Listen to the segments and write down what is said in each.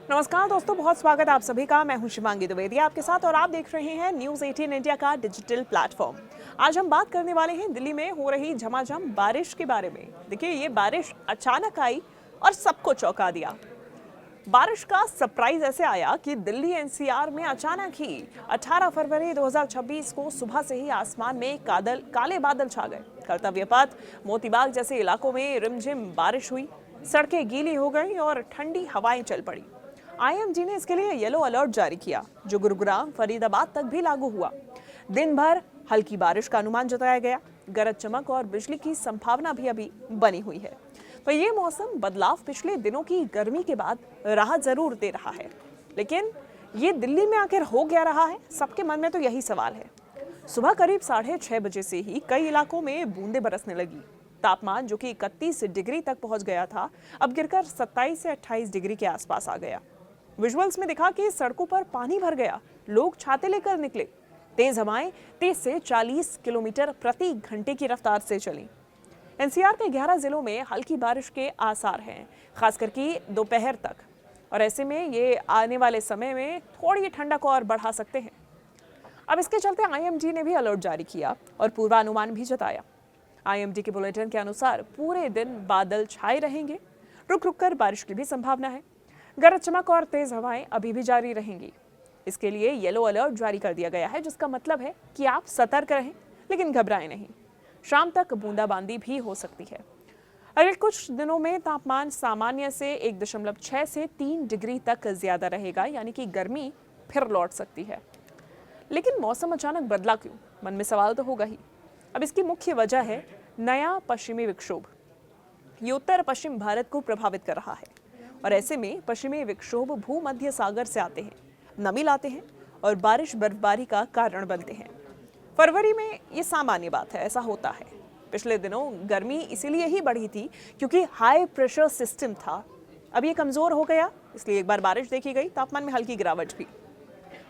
नमस्कार दोस्तों, बहुत स्वागत है आप सभी का। मैं हूं शिवांगी द्विवेदी आपके साथ और आप देख रहे हैं न्यूज़ 18 इंडिया का डिजिटल प्लेटफॉर्म। आज हम बात करने वाले हैं दिल्ली में हो रही झमाझम बारिश के बारे में। देखिए, ये बारिश अचानक आई और सबको चौंका दिया। बारिश का सरप्राइज ऐसे आया कि दिल्ली एनसीआर में अचानक ही 18 फरवरी 2026 को सुबह से ही आसमान में काले बादल छा गए। कर्तव्य पथ, मोतीबाग जैसे इलाकों में रिमझिम बारिश हुई, सड़कें गीली हो गई और ठंडी हवाएं चल पड़ी। आईएमडी ने इसके लिए येलो अलर्ट जारी किया, जो गुरुग्राम, फरीदाबाद तक भी लागू हुआ। दिन भर हल्की बारिश का अनुमान जताया गया। गरज चमक और बिजली की संभावना भी अभी बनी हुई है। तो ये मौसम बदलाव पिछले दिनों की गर्मी के बाद राहत जरूर दे रहा है, लेकिन ये दिल्ली में आखिर हो क्या रहा है, सबके मन में तो यही सवाल है। सुबह करीब 6:30 बजे से ही कई इलाकों में बूंदें बरसने लगी। तापमान जो कि 31 डिग्री तक पहुंच गया था, अब गिरकर 27 से 28 डिग्री के आसपास आ गया। विजुअल्स में दिखा कि सड़कों पर पानी भर गया, लोग छाते लेकर निकले। तेज हवाएं 30 से 40 किलोमीटर प्रति घंटे की रफ्तार से चली। एनसीआर के 11 जिलों में हल्की बारिश के आसार हैं, खासकर कि दोपहर तक, और ऐसे में ये आने वाले समय में थोड़ी ठंडक और बढ़ा सकते हैं। अब इसके चलते आईएमडी ने भी अलर्ट जारी किया और पूर्वानुमान भी जताया। आईएमडी के बुलेटिन के अनुसार पूरे दिन बादल छाए रहेंगे, रुक रुक कर बारिश की भी संभावना है। गरज चमक और तेज हवाएं अभी भी जारी रहेंगी। इसके लिए येलो अलर्ट जारी कर दिया गया है, जिसका मतलब है कि आप सतर्क रहें, लेकिन घबराएं नहीं। शाम तक बूंदाबांदी भी हो सकती है। अगले कुछ दिनों में तापमान सामान्य से 1.6 से 3 डिग्री तक ज्यादा रहेगा, यानी कि गर्मी फिर लौट सकती है। लेकिन मौसम अचानक बदला क्यों, मन में सवाल तो होगा ही। अब इसकी मुख्य वजह है नया पश्चिमी विक्षोभ। ये उत्तर पश्चिम भारत को प्रभावित कर रहा है, और ऐसे में पश्चिमी विक्षोभ भूमध्य सागर से आते हैं, नमी लाते हैं और बारिश बर्फबारी का कारण बनते हैं। फरवरी में ये सामान्य बात है, ऐसा होता है। पिछले दिनों गर्मी इसीलिए ही बढ़ी थी क्योंकि हाई प्रेशर सिस्टम था। अब ये कमजोर हो गया, इसलिए एक बार बारिश देखी गई, तापमान में हल्की गिरावट भी।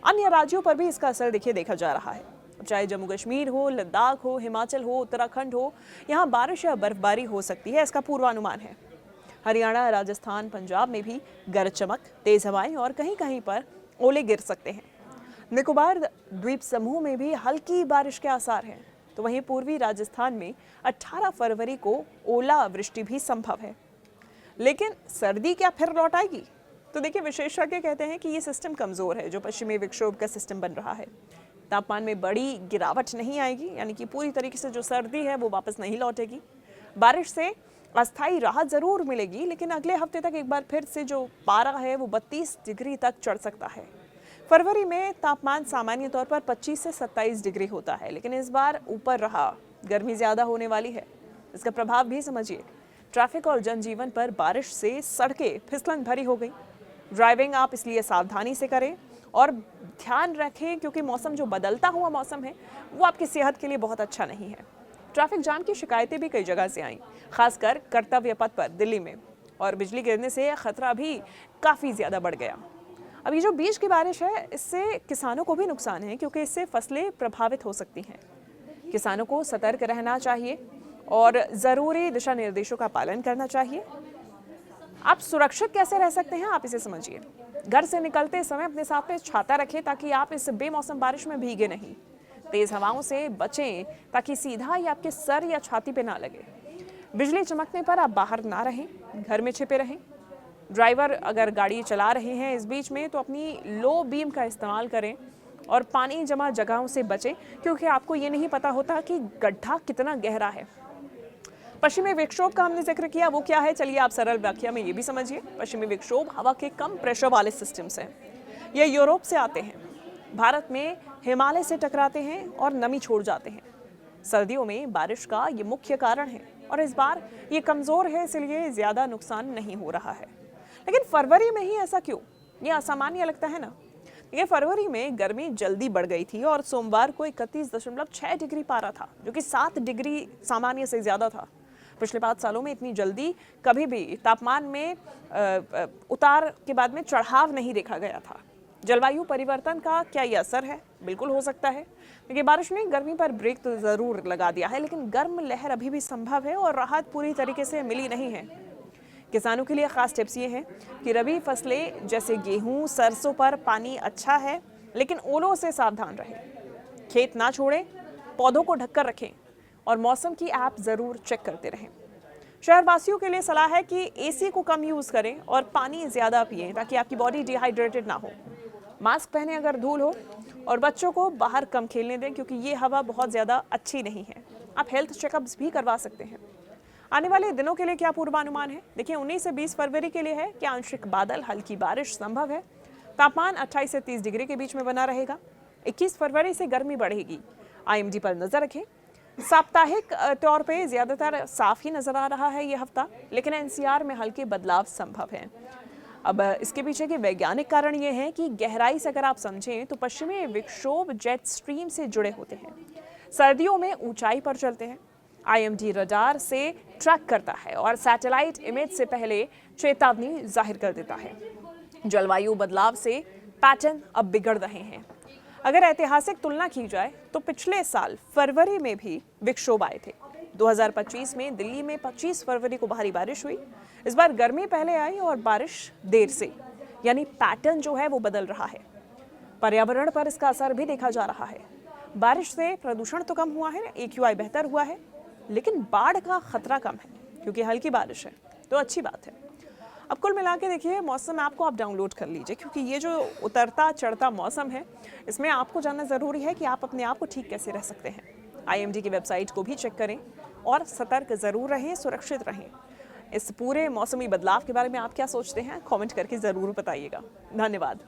अन्य राज्यों पर भी इसका असर देखा जा रहा है। चाहे जम्मू कश्मीर हो, लद्दाख हो, हिमाचल हो, उत्तराखंड हो, यहाँ बारिश या बर्फबारी हो सकती है, इसका पूर्वानुमान है। हरियाणा, राजस्थान, पंजाब में भी गरज चमक, तेज हवाएं और कहीं कहीं पर ओले गिर सकते हैं। निकोबार द्वीप समूह में भी हल्की बारिश के आसार हैं। तो वहीं पूर्वी राजस्थान में 18 फरवरी को ओलावृष्टि भी संभव है। लेकिन सर्दी क्या फिर लौट आएगी? तो देखिए, विशेषज्ञ कहते हैं कि ये सिस्टम कमजोर है, जो पश्चिमी विक्षोभ का सिस्टम बन रहा है। तापमान में बड़ी गिरावट नहीं आएगी, यानी कि पूरी तरीके से जो सर्दी है वो वापस नहीं लौटेगी। बारिश से अस्थायी राहत जरूर मिलेगी, लेकिन अगले हफ्ते तक एक बार फिर से जो पारा है वो 32 डिग्री तक चढ़ सकता है। फरवरी में तापमान सामान्य तौर पर 25 से 27 डिग्री होता है, लेकिन इस बार ऊपर रहा, गर्मी ज्यादा होने वाली है। इसका प्रभाव भी समझिए। ट्रैफिक और जनजीवन पर बारिश से सड़कें फिसलन भरी हो गई। ड्राइविंग आप इसलिए सावधानी से करें और ध्यान रखें, क्योंकि मौसम जो बदलता हुआ मौसम है वो आपकी सेहत के लिए बहुत अच्छा नहीं है। ट्रैफिक जाम की शिकायतें भी कई जगह से आईं, खासकर कर्तव्य पथ पर दिल्ली में, और बिजली गिरने से खतरा भी काफ़ी ज़्यादा बढ़ गया। अब ये जो बीच की बारिश है, इससे किसानों को भी नुकसान है, क्योंकि इससे फसलें प्रभावित हो सकती हैं। किसानों को सतर्क रहना चाहिए और ज़रूरी दिशा निर्देशों का पालन करना चाहिए। आप सुरक्षित कैसे रह सकते हैं, आप इसे समझिए। घर से निकलते समय अपने साथ में छाता रखें, ताकि आप इस बेमौसम बारिश में भीगे नहीं। तेज हवाओं से बचें, ताकि सीधा ही आपके सर या छाती पे ना लगे। बिजली चमकने पर आप बाहर ना रहें, घर में छिपे रहें। ड्राइवर अगर गाड़ी चला रहे हैं इस बीच में, तो अपनी लो बीम का इस्तेमाल करें और पानी जमा जगहों से बचें, क्योंकि आपको ये नहीं पता होता कि गड्ढा कितना गहरा है। पश्चिमी विक्षोभ का हमने जिक्र किया, वो क्या है, चलिए आप सरल व्याख्या में ये भी समझिए। पश्चिमी विक्षोभ हवा के कम प्रेशर वाले सिस्टम्स हैं। ये यूरोप से आते हैं, भारत में हिमालय से टकराते हैं और नमी छोड़ जाते हैं। सर्दियों में बारिश का ये मुख्य कारण है, और इस बार ये कमजोर है, इसलिए ज्यादा नुकसान नहीं हो रहा है। लेकिन फरवरी में ही ऐसा क्यों? ये असामान्य लगता है ना। ये फरवरी में गर्मी जल्दी बढ़ गई थी और सोमवार को 31.6 डिग्री पारा था, जो कि 7 डिग्री सामान्य से ज्यादा था। पिछले 5 सालों में इतनी जल्दी कभी भी तापमान में उतार के बाद में चढ़ाव नहीं देखा गया था। जलवायु परिवर्तन का क्या ये असर है? बिल्कुल हो सकता है। देखिए, बारिश ने गर्मी पर ब्रेक तो जरूर लगा दिया है, लेकिन गर्म लहर अभी भी संभव है और राहत पूरी तरीके से मिली नहीं है। किसानों के लिए खास टिप्स ये हैं कि रबी फसलें जैसे गेहूं, सरसों पर पानी अच्छा है, लेकिन ओलों से सावधान रहें। खेत ना छोड़ें, पौधों को ढककर रखें और मौसम की ऐप ज़रूर चेक करते रहें। शहरवासियों के लिए सलाह है कि एसी को कम यूज़ करें और पानी ज़्यादा पिएं ताकि आपकी बॉडी डिहाइड्रेटेड ना हो। मास्क पहने अगर धूल हो, और बच्चों को बाहर कम खेलने दें क्योंकि ये हवा बहुत ज़्यादा अच्छी नहीं है। आप हेल्थ चेकअप्स भी करवा सकते हैं। आने वाले दिनों के लिए क्या पूर्वानुमान है? देखिए 19 से 20 फरवरी के लिए है कि आंशिक बादल, हल्की बारिश संभव है। तापमान 28 से 30 डिग्री के बीच में बना रहेगा। 21 फरवरी से गर्मी बढ़ेगी। आईएमडी पर नजर रखें। साप्ताहिक तौर पे ज्यादातर साफ ही नजर आ रहा है ये हफ्ता, लेकिन एनसीआर में हल्के बदलाव संभव हैं। अब इसके पीछे के वैज्ञानिक कारण ये हैं कि गहराई से अगर आप समझें तो पश्चिमी विक्षोभ जेट स्ट्रीम से जुड़े होते हैं। सर्दियों में ऊंचाई पर चलते हैं। आईएमडी रडार से ट्रैक करता है और सैटेलाइट इमेज से पहले चेतावनी जाहिर कर देता है। जलवायु बदलाव से पैटर्न अब बिगड़ रहे हैं। अगर ऐतिहासिक तुलना की जाए तो पिछले साल फरवरी में भी विक्षोभ आए थे। 2025 में दिल्ली में 25 फरवरी को भारी बारिश हुई। इस बार गर्मी पहले आई और बारिश देर से, यानी पैटर्न जो है वो बदल रहा है। पर्यावरण पर इसका असर भी देखा जा रहा है। बारिश से प्रदूषण तो कम हुआ है, AQI बेहतर हुआ है, लेकिन बाढ़ का खतरा कम है क्योंकि हल्की बारिश है, तो अच्छी बात है। अब कुल मिला के देखिए, मौसम ऐप को आप डाउनलोड कर लीजिए क्योंकि ये जो उतरता चढ़ता मौसम है, इसमें आपको जानना ज़रूरी है कि आप अपने आप को ठीक कैसे रह सकते हैं। आईएमडी की वेबसाइट को भी चेक करें और सतर्क ज़रूर रहें, सुरक्षित रहें। इस पूरे मौसमी बदलाव के बारे में आप क्या सोचते हैं? कमेंट करके ज़रूर बताइएगा। धन्यवाद।